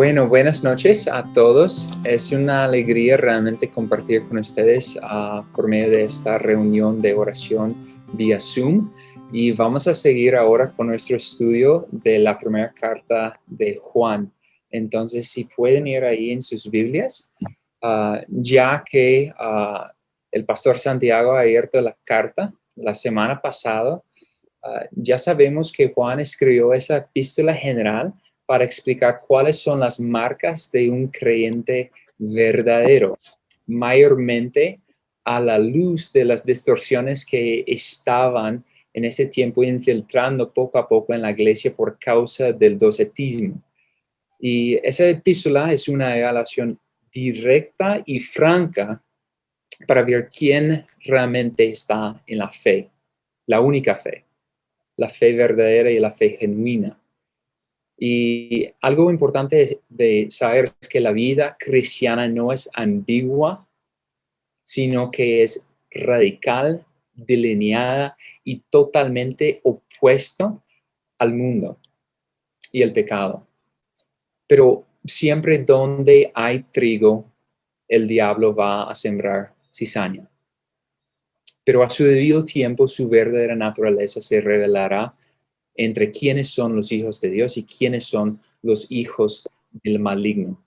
Bueno, buenas noches a todos. Es una alegría realmente compartir con ustedes por medio de esta reunión de oración vía Zoom. Y vamos a seguir ahora con nuestro estudio de la primera carta de Juan. Entonces, si pueden ir ahí en sus Biblias, ya que el pastor Santiago ha abierto la carta la semana pasada, ya sabemos que Juan escribió esa epístola general para explicar cuáles son las marcas de un creyente verdadero, mayormente a la luz de las distorsiones que estaban en ese tiempo infiltrando poco a poco en la iglesia por causa del docetismo. Y esa epístola es una evaluación directa y franca para ver quién realmente está en la fe, la única fe, la fe verdadera y la fe genuina. Y algo importante de saber es que la vida cristiana no es ambigua, sino que es radical, delineada y totalmente opuesto al mundo y el pecado. Pero siempre donde hay trigo, el diablo va a sembrar cizaña. Pero a su debido tiempo, su verdadera naturaleza se revelará entre quiénes son los hijos de Dios y quiénes son los hijos del maligno.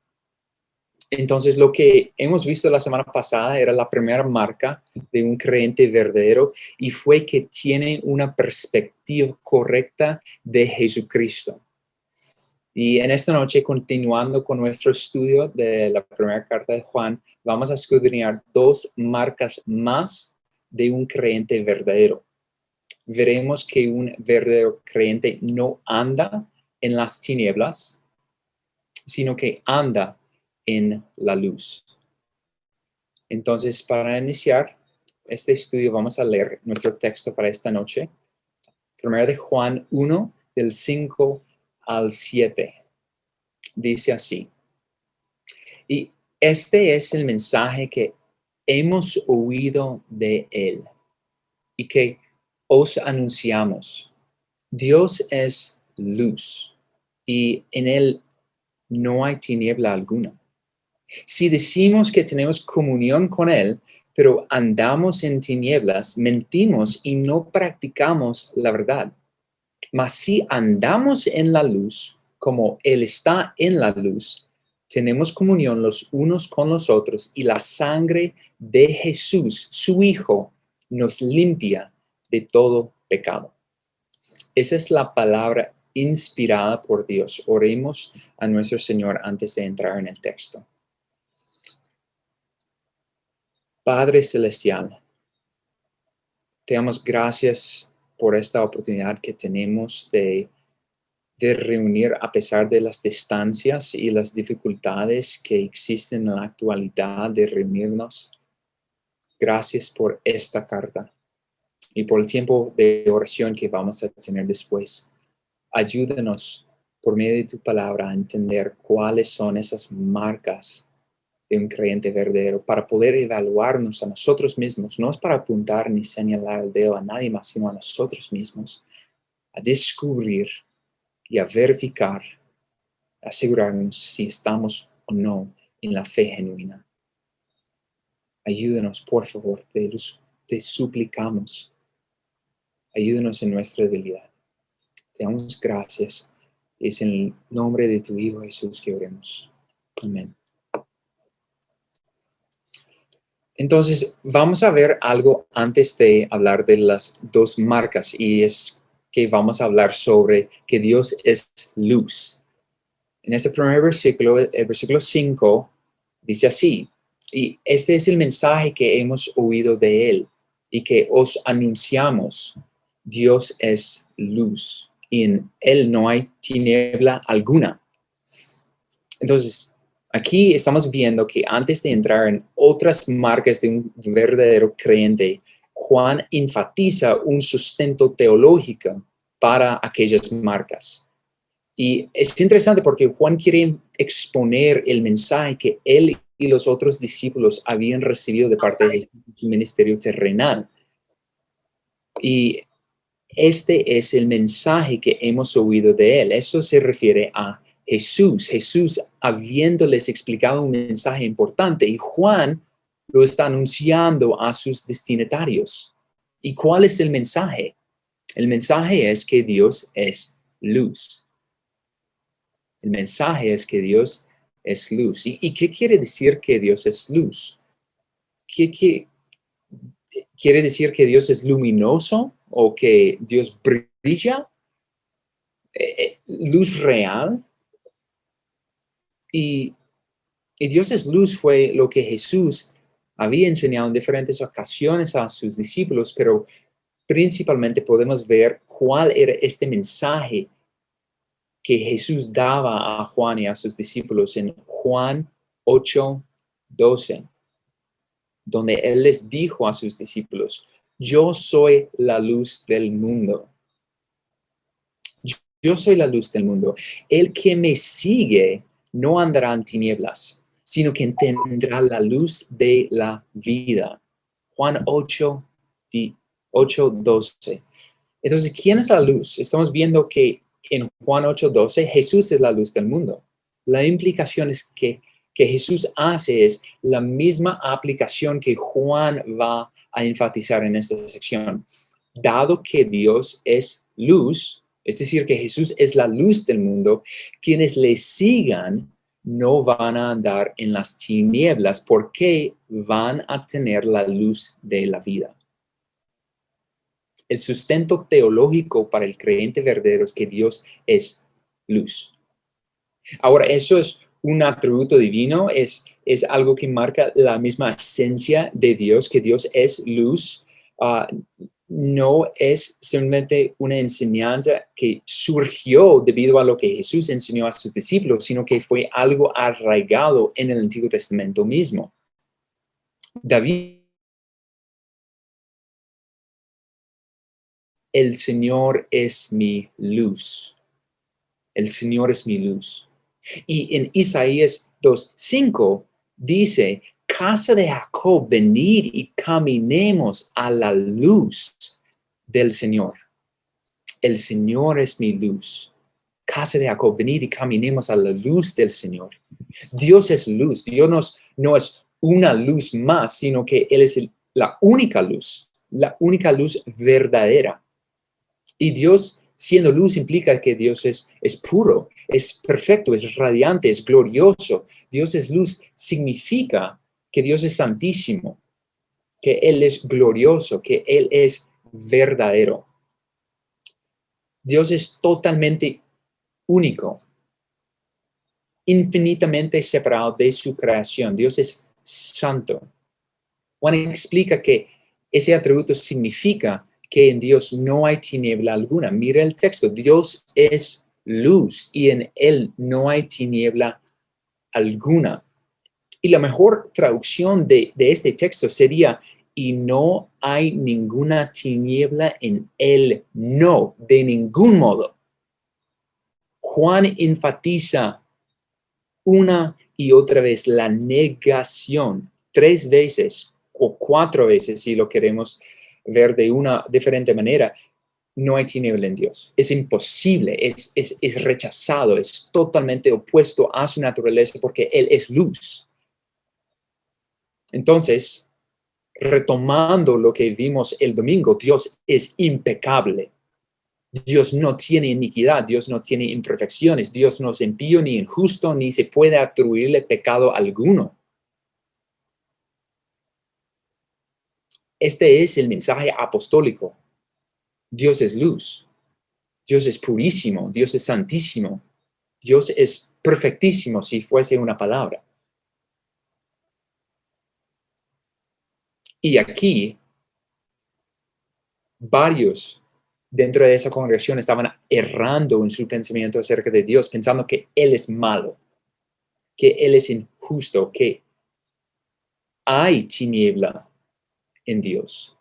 Entonces, lo que hemos visto la semana pasada era la primera marca de un creyente verdadero y fue que tiene una perspectiva correcta de Jesucristo. Y en esta noche, continuando con nuestro estudio de la primera carta de Juan, vamos a escudriñar dos marcas más de un creyente verdadero. Veremos que un verdadero creyente no anda en las tinieblas, sino que anda en la luz. Entonces, para iniciar este estudio, vamos a leer nuestro texto para esta noche. Primero de Juan 1, del 5 al 7. Dice así: y este es el mensaje que hemos oído de él y que os anunciamos. Dios es luz y en él no hay tiniebla alguna. Si decimos que tenemos comunión con él, pero andamos en tinieblas, mentimos y no practicamos la verdad. Mas si andamos en la luz, como él está en la luz, tenemos comunión los unos con los otros y la sangre de Jesús, su Hijo, nos limpia de todo pecado. Esa es la palabra inspirada por Dios. Oremos a nuestro Señor antes de entrar en el texto. Padre Celestial, te damos gracias por esta oportunidad que tenemos de reunir a pesar de las distancias y las dificultades que existen en la actualidad de reunirnos. Gracias por esta carta y por el tiempo de oración que vamos a tener después. Ayúdanos por medio de tu palabra a entender cuáles son esas marcas de un creyente verdadero para poder evaluarnos a nosotros mismos. No es para apuntar ni señalar el dedo a nadie más, sino a nosotros mismos, a descubrir y a verificar, asegurarnos si estamos o no en la fe genuina. Ayúdanos, por favor, te suplicamos. Ayúdanos en nuestra debilidad. Te damos gracias. Es en el nombre de tu Hijo Jesús que oremos. Amén. Entonces, vamos a ver algo antes de hablar de las dos marcas, y es que vamos a hablar sobre que Dios es luz. En este primer versículo, el versículo 5, dice así: y este es el mensaje que hemos oído de él y que os anunciamos. Dios es luz y en él no hay tiniebla alguna. Entonces, aquí estamos viendo que antes de entrar en otras marcas de un verdadero creyente, Juan enfatiza un sustento teológico para aquellas marcas. Y es interesante porque Juan quiere exponer el mensaje que él y los otros discípulos habían recibido de parte de Jesús en su ministerio terrenal. Y este es el mensaje que hemos oído de él. Eso se refiere a Jesús habiéndoles explicado un mensaje importante y Juan lo está anunciando a sus destinatarios. ¿Y cuál es el mensaje? El mensaje es que Dios es luz. El mensaje es que Dios es luz. ¿Y qué quiere decir que Dios es luz? ¿Qué quiere decir que Dios es luminoso o que Dios brilla? Luz real. Y Dios es luz fue lo que Jesús había enseñado en diferentes ocasiones a sus discípulos, pero principalmente podemos ver cuál era este mensaje que Jesús daba a Juan y a sus discípulos en Juan 8:12, donde él les dijo a sus discípulos: yo soy la luz del mundo. Yo soy la luz del mundo. El que me sigue no andará en tinieblas, sino que tendrá la luz de la vida. Juan 8:12. Entonces, ¿quién es la luz? Estamos viendo que en Juan 8:12 Jesús es la luz del mundo. La implicación es que Jesús hace es la misma aplicación que Juan va a enfatizar en esta sección. Dado que Dios es luz, es decir, que Jesús es la luz del mundo, quienes le sigan no van a andar en las tinieblas porque van a tener la luz de la vida. El sustento teológico para el creyente verdadero es que Dios es luz. Ahora, eso es un atributo divino, es algo que marca la misma esencia de Dios, que Dios es luz. No es simplemente una enseñanza que surgió debido a lo que Jesús enseñó a sus discípulos, sino que fue algo arraigado en el Antiguo Testamento mismo. David, el Señor es mi luz. El Señor es mi luz. Y en Isaías 2:5 dice: casa de Jacob, venid y caminemos a la luz del Señor. El Señor es mi luz. Casa de Jacob, venid y caminemos a la luz del Señor. Dios es luz. Dios no es una luz más, sino que Él es la única luz verdadera. Y Dios, siendo luz, implica que Dios es puro, es perfecto, es radiante, es glorioso. Dios es luz, significa que Dios es santísimo, que Él es glorioso, que Él es verdadero. Dios es totalmente único, infinitamente separado de su creación. Dios es santo. Juan explica que ese atributo significa que en Dios no hay tiniebla alguna. Mira el texto: Dios es luz y en Él no hay tiniebla alguna. Y la mejor traducción de este texto sería: y no hay ninguna tiniebla en Él. No, de ningún modo. Juan enfatiza una y otra vez la negación, 3 veces o 4 veces, si lo queremos ver de una diferente manera. No hay tiniebla en Dios. Es imposible, es rechazado, es totalmente opuesto a su naturaleza porque Él es luz. Entonces, retomando lo que vimos el domingo, Dios es impecable. Dios no tiene iniquidad, Dios no tiene imperfecciones, Dios no es impío ni injusto, ni se puede atribuirle pecado alguno. Este es el mensaje apostólico. Dios es luz, Dios es purísimo, Dios es santísimo, Dios es perfectísimo si fuese una palabra. Y aquí, varios dentro de esa congregación estaban errando en su pensamiento acerca de Dios, pensando que Él es malo, que Él es injusto, que hay tiniebla en Dios.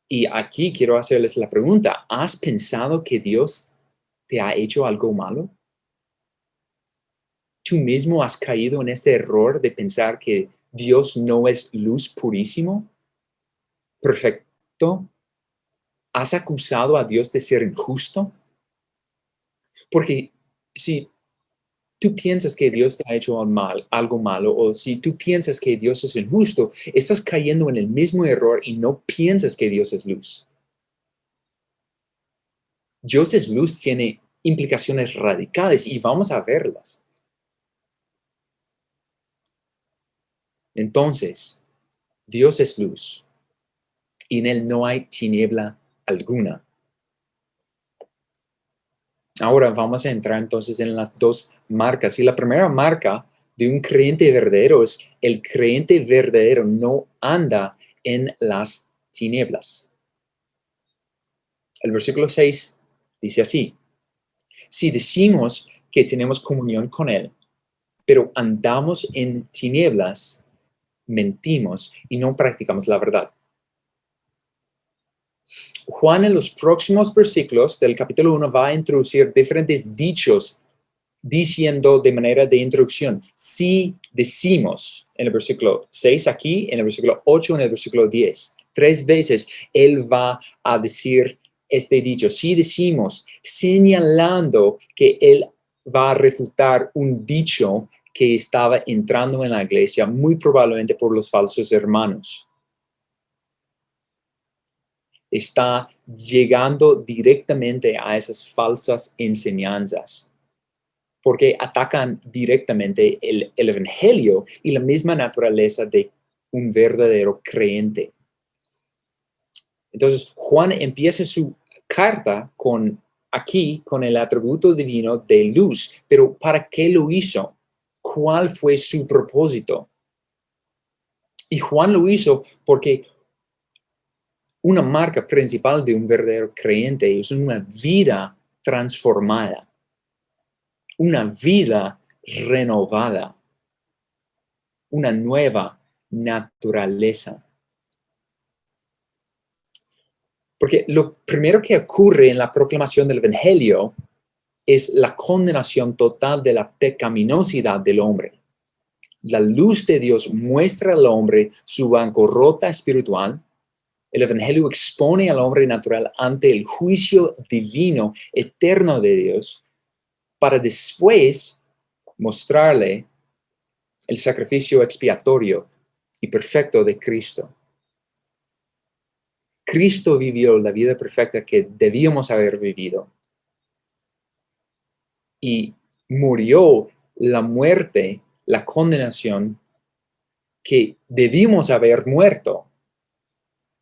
Y aquí quiero hacerles la pregunta: ¿has pensado que Dios te ha hecho algo malo? ¿Tú mismo has caído en este error de pensar que Dios no es luz purísimo, perfecto? ¿Has acusado a Dios de ser injusto? Porque si tú piensas que Dios te ha hecho algo malo, o si tú piensas que Dios es injusto, estás cayendo en el mismo error y no piensas que Dios es luz. Dios es luz tiene implicaciones radicales y vamos a verlas. Entonces, Dios es luz y en Él no hay tiniebla alguna. Ahora vamos a entrar entonces en las dos marcas. Y la primera marca de un creyente verdadero es el creyente verdadero no anda en las tinieblas. El versículo 6 dice así: si decimos que tenemos comunión con Él, pero andamos en tinieblas, mentimos y no practicamos la verdad. Juan en los próximos versículos del capítulo 1 va a introducir diferentes dichos diciendo de manera de introducción, si decimos, en el versículo 6 aquí, en el versículo 8, en el versículo 10. 3 veces él va a decir este dicho, si decimos, señalando que él va a refutar un dicho que estaba entrando en la iglesia, muy probablemente por los falsos hermanos. Está llegando directamente a esas falsas enseñanzas, porque atacan directamente el evangelio y la misma naturaleza de un verdadero creyente. Entonces, Juan empieza su carta con el atributo divino de luz, pero ¿para qué lo hizo? ¿Cuál fue su propósito? Y Juan lo hizo porque una marca principal de un verdadero creyente es una vida transformada, una vida renovada, una nueva naturaleza. Porque lo primero que ocurre en la proclamación del Evangelio es la condenación total de la pecaminosidad del hombre. La luz de Dios muestra al hombre su bancarrota espiritual. El Evangelio expone al hombre natural ante el juicio divino eterno de Dios para después mostrarle el sacrificio expiatorio y perfecto de Cristo. Cristo vivió la vida perfecta que debíamos haber vivido y murió la muerte, la condenación que debimos haber muerto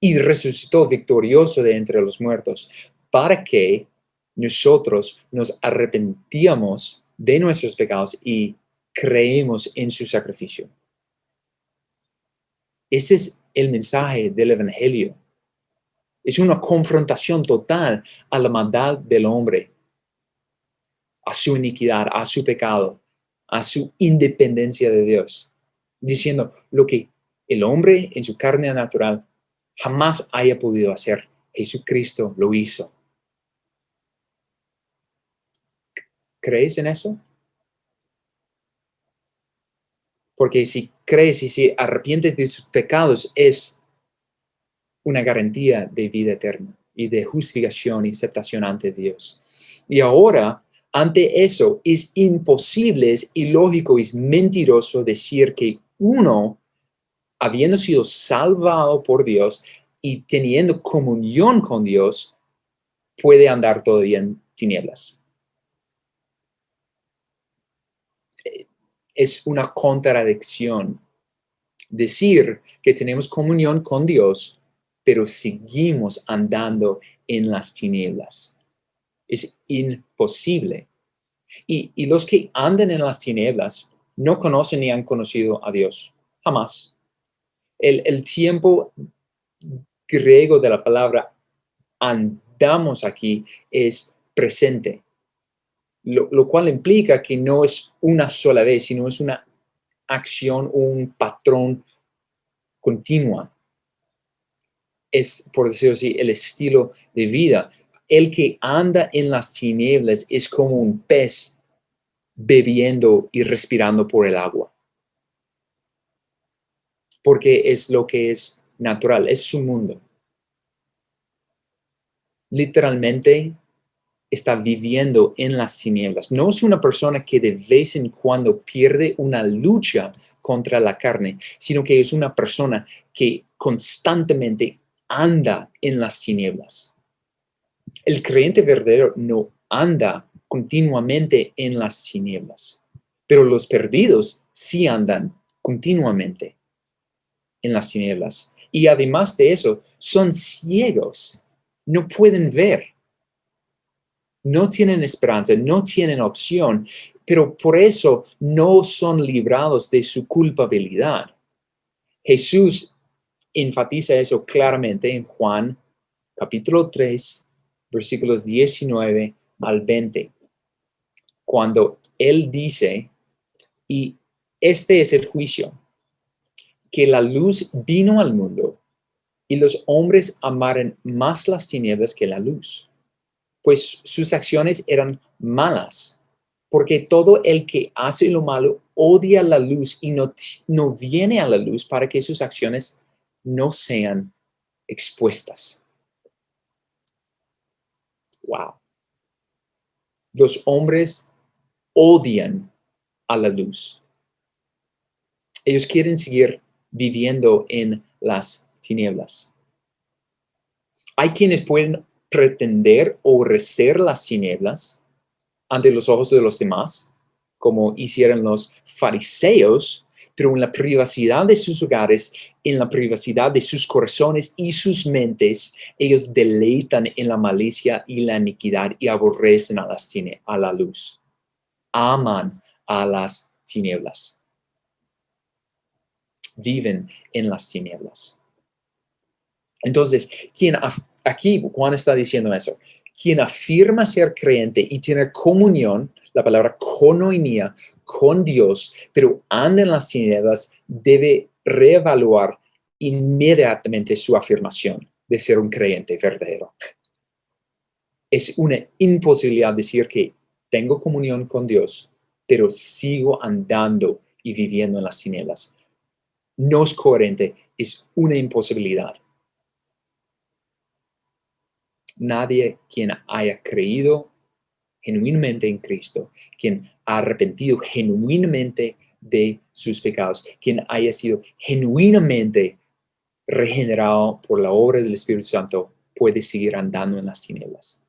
y resucitó victorioso de entre los muertos para que nosotros nos arrepentíamos de nuestros pecados y creemos en su sacrificio. Ese es el mensaje del Evangelio. Es una confrontación total a la maldad del hombre, a su iniquidad, a su pecado, a su independencia de Dios, diciendo lo que el hombre en su carne natural jamás haya podido hacer. Jesucristo lo hizo. ¿Crees en eso? Porque si crees y si arrepientes de sus pecados, es una garantía de vida eterna y de justificación y aceptación ante Dios. Y ahora, ante eso, es imposible, es ilógico, es mentiroso decir que uno, habiendo sido salvado por Dios y teniendo comunión con Dios, puede andar todavía en tinieblas. Es una contradicción decir que tenemos comunión con Dios, pero seguimos andando en las tinieblas. Es imposible. Y los que andan en las tinieblas no conocen ni han conocido a Dios. Jamás. El tiempo griego de la palabra andamos aquí es presente, lo cual implica que no es una sola vez, sino es una acción, un patrón continua. Es, por decirlo así, el estilo de vida. El que anda en las tinieblas es como un pez bebiendo y respirando por el agua, porque es lo que es natural, es su mundo. Literalmente, está viviendo en las tinieblas. No es una persona que de vez en cuando pierde una lucha contra la carne, sino que es una persona que constantemente anda en las tinieblas. El creyente verdadero no anda continuamente en las tinieblas, pero los perdidos sí andan continuamente en las tinieblas. Y además de eso, son ciegos, no pueden ver, no tienen esperanza, no tienen opción, pero por eso no son librados de su culpabilidad. Jesús enfatiza eso claramente en Juan capítulo 3, versículos 19 al 20, cuando él dice, y este es el juicio, que la luz vino al mundo y los hombres amaron más las tinieblas que la luz, pues sus acciones eran malas, porque todo el que hace lo malo odia la luz y no viene a la luz para que sus acciones no sean expuestas. Wow. Los hombres odian a la luz. Ellos quieren seguir viviendo en las tinieblas. Hay quienes pueden pretender aborrecer las tinieblas ante los ojos de los demás, como hicieron los fariseos, pero en la privacidad de sus hogares, en la privacidad de sus corazones y sus mentes, ellos deleitan en la malicia y la iniquidad y aborrecen a la luz. Aman a las tinieblas. Viven en las tinieblas. Entonces, aquí Juan está diciendo eso, quien afirma ser creyente y tiene comunión, la palabra koinonia, con Dios, pero anda en las tinieblas, debe reevaluar inmediatamente su afirmación de ser un creyente verdadero. Es una imposibilidad decir que tengo comunión con Dios, pero sigo andando y viviendo en las tinieblas. No es coherente, es una imposibilidad. Nadie quien haya creído genuinamente en Cristo, quien ha arrepentido genuinamente de sus pecados, quien haya sido genuinamente regenerado por la obra del Espíritu Santo, puede seguir andando en las tinieblas.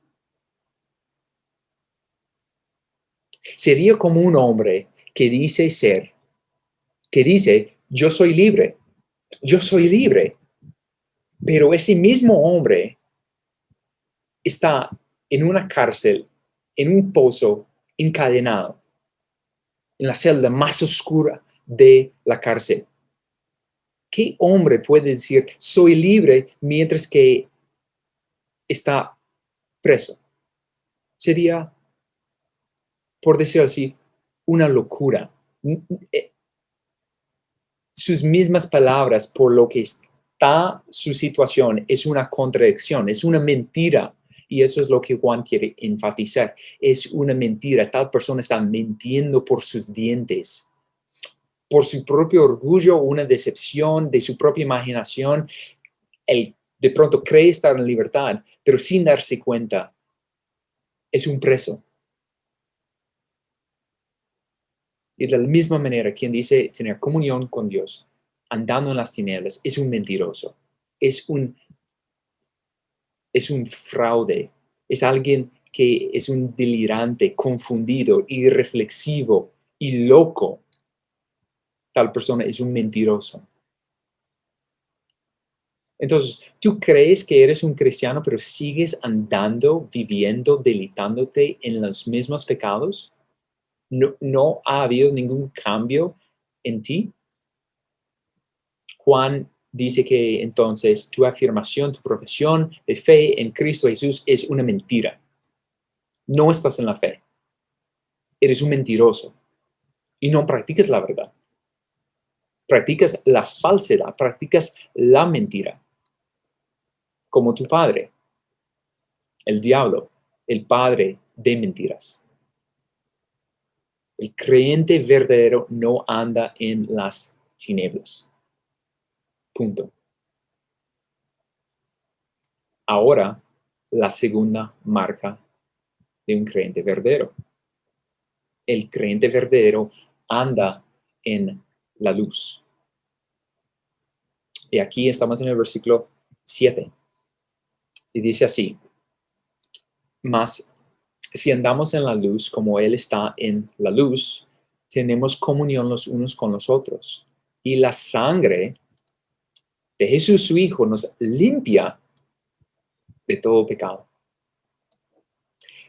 Sería como un hombre que dice yo soy libre, pero ese mismo hombre está en una cárcel, en un pozo, encadenado, en la celda más oscura de la cárcel. ¿Qué hombre puede decir, soy libre mientras que está preso? Sería, por decirlo así, una locura. Sus mismas palabras, por lo que está su situación, es una contradicción, es una mentira. Y eso es lo que Juan quiere enfatizar. Es una mentira. Tal persona está mintiendo por sus dientes, por su propio orgullo, una decepción de su propia imaginación. Él de pronto cree estar en libertad, pero sin darse cuenta, es un preso. Y de la misma manera, quien dice tener comunión con Dios, andando en las tinieblas, es un mentiroso, es un fraude, es alguien que es un delirante, confundido, irreflexivo y loco. Tal persona es un mentiroso. Entonces, ¿tú crees que eres un cristiano, pero sigues andando, viviendo, deleitándote en los mismos pecados? ¿No ha habido ningún cambio en ti? Juan dice que entonces tu afirmación, tu profesión de fe en Cristo Jesús es una mentira. No estás en la fe. Eres un mentiroso y no practicas la verdad. Practicas la falsedad, practicas la mentira, como tu padre, el diablo, el padre de mentiras. El creyente verdadero no anda en las tinieblas. Punto. Ahora, la segunda marca de un creyente verdadero. El creyente verdadero anda en la luz. Y aquí estamos en el versículo 7. Y dice así: mas si andamos en la luz como Él está en la luz, tenemos comunión los unos con los otros. Y la sangre de Jesús, su Hijo, nos limpia de todo pecado.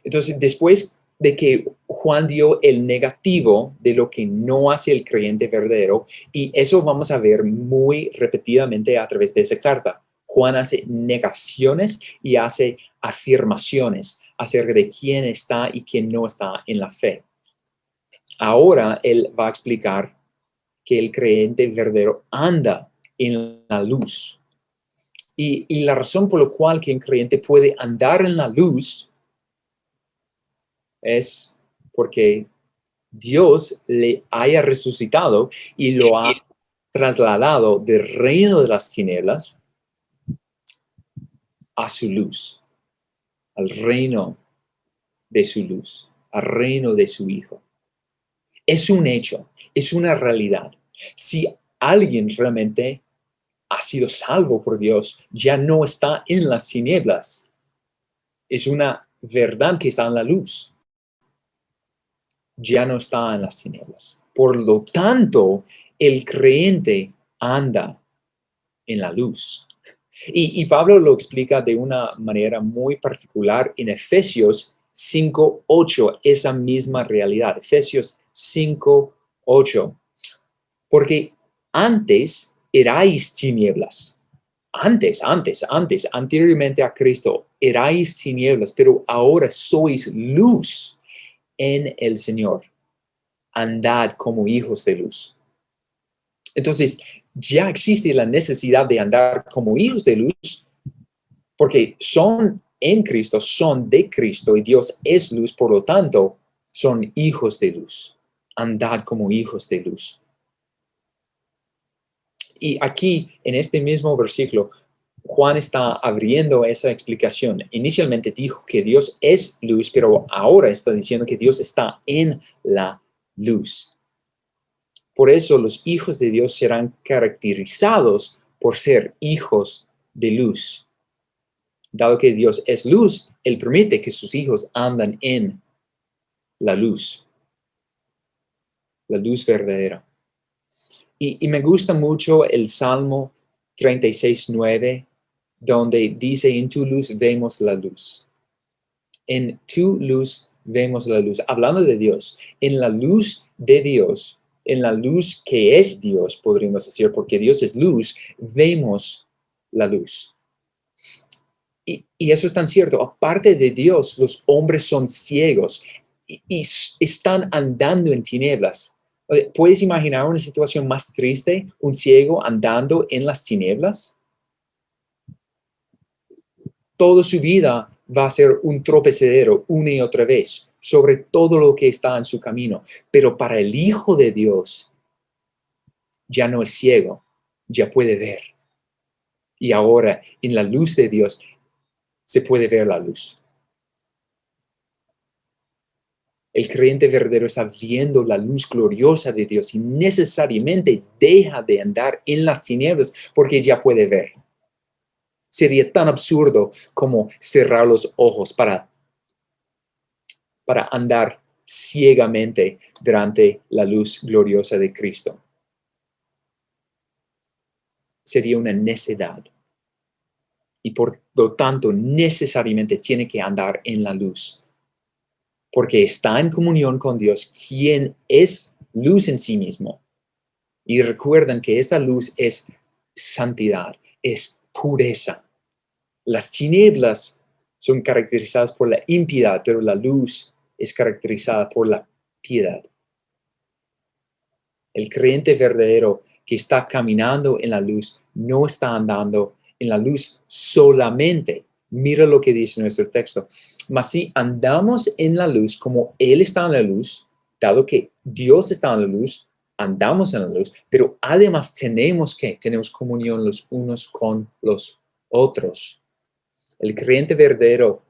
Entonces, después de que Juan dio el negativo de lo que no hace el creyente verdadero, y eso vamos a ver muy repetidamente a través de esa carta. Juan hace negaciones y hace afirmaciones acerca de quién está y quién no está en la fe. Ahora él va a explicar que el creyente verdadero anda en la luz. Y la razón por la cual que un creyente puede andar en la luz es porque Dios le haya resucitado y lo ha trasladado del reino de las tinieblas a su luz, al reino de su luz, al reino de su Hijo. Es un hecho, es una realidad. Si alguien realmente ha sido salvo por Dios, ya no está en las tinieblas. Es una verdad que está en la luz. Ya no está en las tinieblas. Por lo tanto, el creyente anda en la luz. Y Pablo lo explica de una manera muy particular en Efesios 5:8, esa misma realidad. Efesios 5:8. Porque antes erais tinieblas. Anteriormente a Cristo, erais tinieblas, pero ahora sois luz en el Señor. Andad como hijos de luz. Entonces, ya existe la necesidad de andar como hijos de luz, porque son en Cristo, son de Cristo y Dios es luz, por lo tanto, son hijos de luz. Andad como hijos de luz. Y aquí, en este mismo versículo, Juan está abriendo esa explicación. Inicialmente dijo que Dios es luz, pero ahora está diciendo que Dios está en la luz. Por eso los hijos de Dios serán caracterizados por ser hijos de luz. Dado que Dios es luz, Él permite que sus hijos andan en la luz verdadera. Y me gusta mucho el Salmo 36:9, donde dice: en tu luz vemos la luz. En tu luz vemos la luz. Hablando de Dios, en la luz de Dios, en la luz que es Dios, podríamos decir, porque Dios es luz, vemos la luz. Y eso es tan cierto. Aparte de Dios, los hombres son ciegos y están andando en tinieblas. ¿Puedes imaginar una situación más triste? Un ciego andando en las tinieblas. Toda su vida va a ser un tropezadero una y otra vez sobre todo lo que está en su camino. Pero para el Hijo de Dios, ya no es ciego, ya puede ver. Y ahora, en la luz de Dios, se puede ver la luz. El creyente verdadero está viendo la luz gloriosa de Dios y necesariamente deja de andar en las tinieblas porque ya puede ver. Sería tan absurdo como cerrar los ojos para andar ciegamente durante la luz gloriosa de Cristo. Sería una necedad. Y por lo tanto, necesariamente tiene que andar en la luz. Porque está en comunión con Dios, quien es luz en sí mismo. Y recuerden que esta luz es santidad, es pureza. Las tinieblas son caracterizadas por la impiedad, pero la luz es caracterizada por la piedad. El creyente verdadero que está caminando en la luz no está andando en la luz solamente. Mira lo que dice nuestro texto. Mas si andamos en la luz como Él está en la luz, dado que Dios está en la luz, andamos en la luz, pero además tenemos comunión los unos con los otros. El creyente verdadero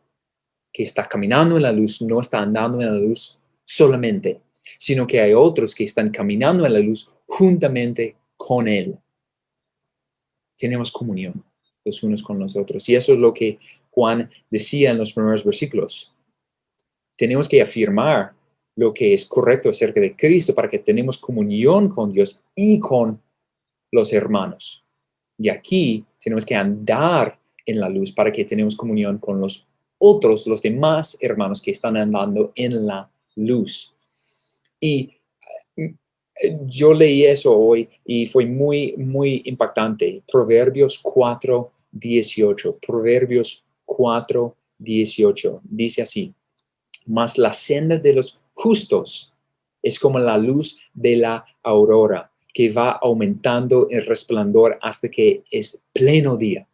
que está caminando en la luz no está andando en la luz solamente, sino que hay otros que están caminando en la luz juntamente con Él. Tenemos comunión los unos con los otros. Y eso es lo que Juan decía en los primeros versículos. Tenemos que afirmar lo que es correcto acerca de Cristo para que tenemos comunión con Dios y con los hermanos. Y aquí tenemos que andar en la luz para que tenemos comunión con los otros, los demás hermanos que están andando en la luz. Y yo leí eso hoy y fue muy, muy impactante. Proverbios 4:18. Proverbios 4:18. Dice así: mas la senda de los justos es como la luz de la aurora, que va aumentando el resplandor hasta que es pleno día.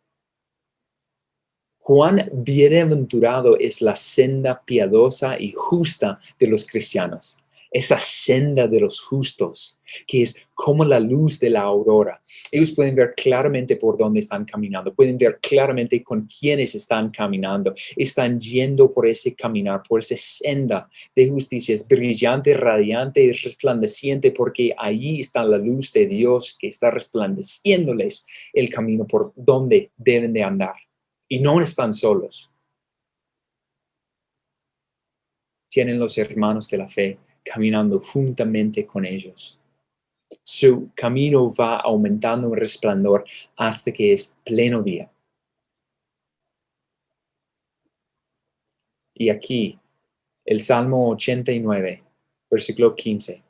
Cuán bienaventurado es la senda piadosa y justa de los cristianos. Esa senda de los justos, que es como la luz de la aurora. Ellos pueden ver claramente por dónde están caminando, pueden ver claramente con quiénes están caminando. Están yendo por ese caminar, por esa senda de justicia. Es brillante, radiante y resplandeciente porque ahí está la luz de Dios que está resplandeciéndoles el camino por donde deben de andar. Y no están solos. Tienen los hermanos de la fe caminando juntamente con ellos. Su camino va aumentando en resplandor hasta que es pleno día. Y aquí, el Salmo 89, versículo 15.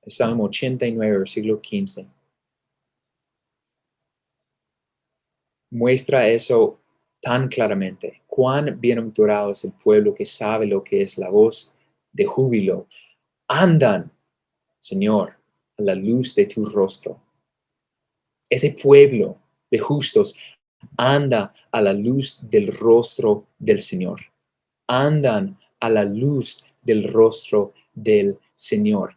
El Salmo 89, versículo 15. Muestra eso tan claramente. Cuán bienaventurado es el pueblo que sabe lo que es la voz de júbilo. Andan, Señor, a la luz de tu rostro. Ese pueblo de justos anda a la luz del rostro del Señor. Andan a la luz del rostro del Señor.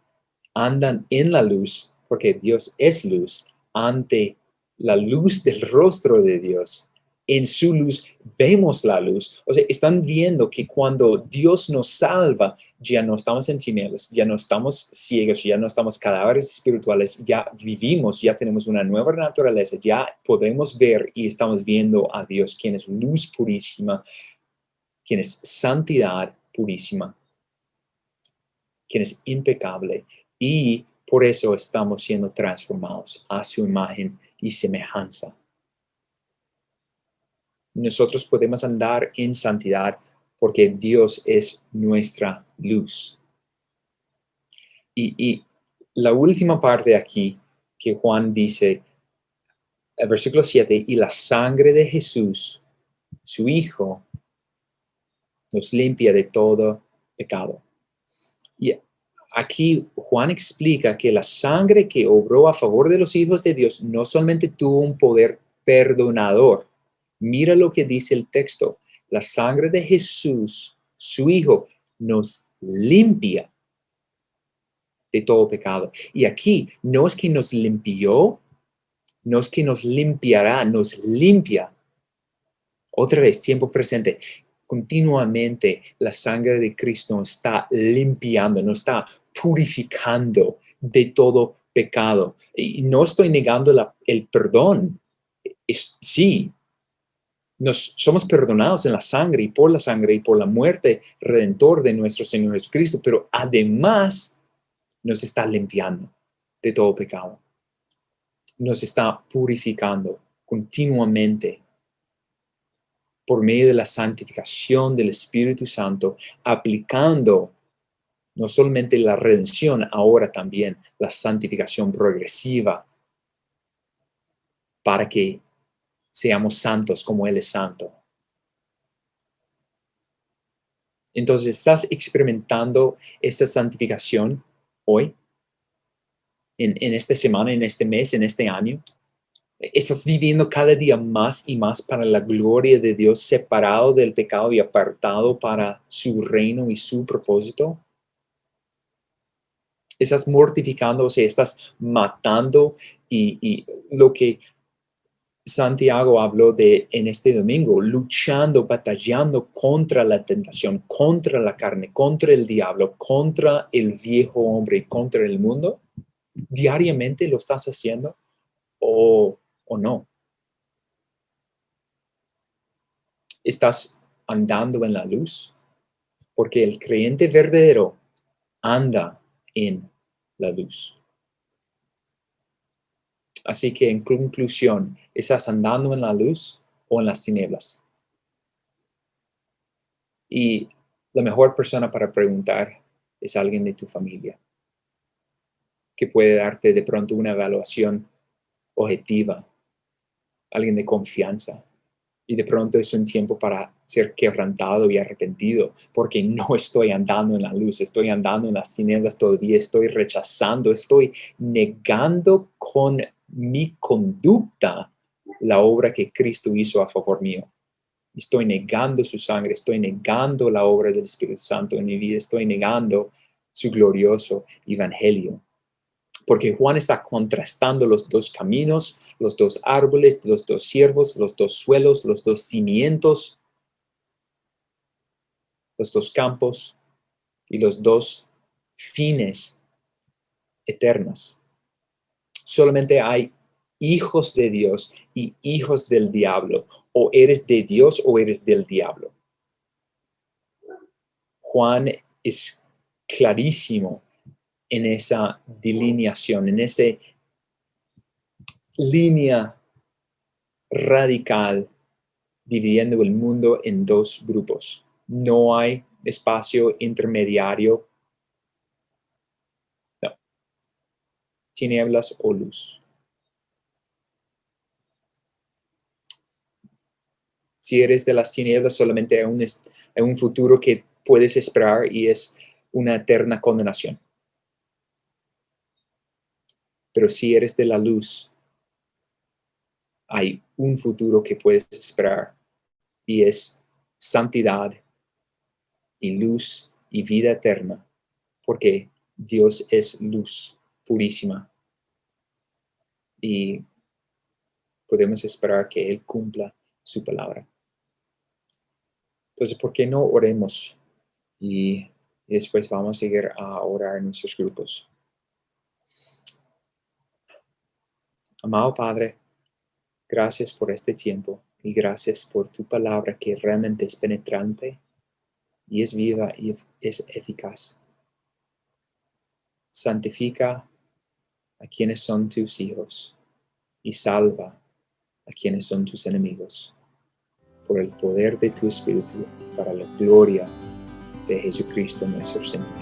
Andan en la luz porque Dios es luz, ante la luz del rostro de Dios. En su luz vemos la luz. O sea, están viendo que cuando Dios nos salva, ya no estamos en tinieblas, ya no estamos ciegos, ya no estamos cadáveres espirituales, ya vivimos, ya tenemos una nueva naturaleza, ya podemos ver y estamos viendo a Dios, quien es luz purísima, quien es santidad purísima, quien es impecable, y por eso estamos siendo transformados a su imagen y semejanza. Nosotros podemos andar en santidad porque Dios es nuestra luz. Y la última parte aquí que Juan dice, el versículo 7, y la sangre de Jesús, su Hijo, nos limpia de todo pecado. Y aquí Juan explica que la sangre que obró a favor de los hijos de Dios no solamente tuvo un poder perdonador. Mira lo que dice el texto. La sangre de Jesús, su Hijo, nos limpia de todo pecado. Y aquí no es que nos limpió, no es que nos limpiará, nos limpia. Otra vez, tiempo presente. Continuamente la sangre de Cristo nos está limpiando, nos está purificando de todo pecado. Y no estoy negando el perdón. Sí, somos perdonados en la sangre y por la muerte redentor de nuestro Señor Jesucristo, pero además nos está limpiando de todo pecado. Nos está purificando continuamente por medio de la santificación del Espíritu Santo, aplicando no solamente la redención, ahora también la santificación progresiva, para que seamos santos como Él es santo. Entonces, ¿estás experimentando esa santificación hoy, en esta semana, en este mes, en este año? ¿Estás viviendo cada día más y más para la gloria de Dios, separado del pecado y apartado para su reino y su propósito? Estás mortificando, o sea, estás matando y lo que Santiago habló de en este domingo, luchando, batallando contra la tentación, contra la carne, contra el diablo, contra el viejo hombre, contra el mundo. ¿Diariamente lo estás haciendo o no? ¿Estás andando en la luz? Porque el creyente verdadero anda en la luz. Así que en conclusión, ¿estás andando en la luz o en las tinieblas? Y la mejor persona para preguntar es alguien de tu familia, que puede darte de pronto una evaluación objetiva, alguien de confianza. Y de pronto es un tiempo para ser quebrantado y arrepentido, porque no estoy andando en la luz, estoy andando en las tinieblas todavía, estoy rechazando, estoy negando con mi conducta la obra que Cristo hizo a favor mío. Estoy negando su sangre, estoy negando la obra del Espíritu Santo en mi vida, estoy negando su glorioso evangelio. Porque Juan está contrastando los dos caminos, los dos árboles, los dos siervos, los dos suelos, los dos cimientos, los dos campos y los dos fines eternos. Solamente hay hijos de Dios y hijos del diablo. O eres de Dios o eres del diablo. Juan es clarísimo en esa delineación, en esa línea radical dividiendo el mundo en dos grupos. No hay espacio intermediario, no, tinieblas o luz. Si eres de las tinieblas, solamente hay un futuro que puedes esperar y es una eterna condenación. Pero si eres de la luz, hay un futuro que puedes esperar y es santidad y luz y vida eterna, porque Dios es luz purísima y podemos esperar que Él cumpla su palabra. Entonces, ¿por qué no oremos? Y después vamos a seguir a orar en nuestros grupos. Amado Padre, gracias por este tiempo y gracias por tu palabra que realmente es penetrante y es viva y es eficaz. Santifica a quienes son tus hijos y salva a quienes son tus enemigos por el poder de tu Espíritu para la gloria de Jesucristo nuestro Señor.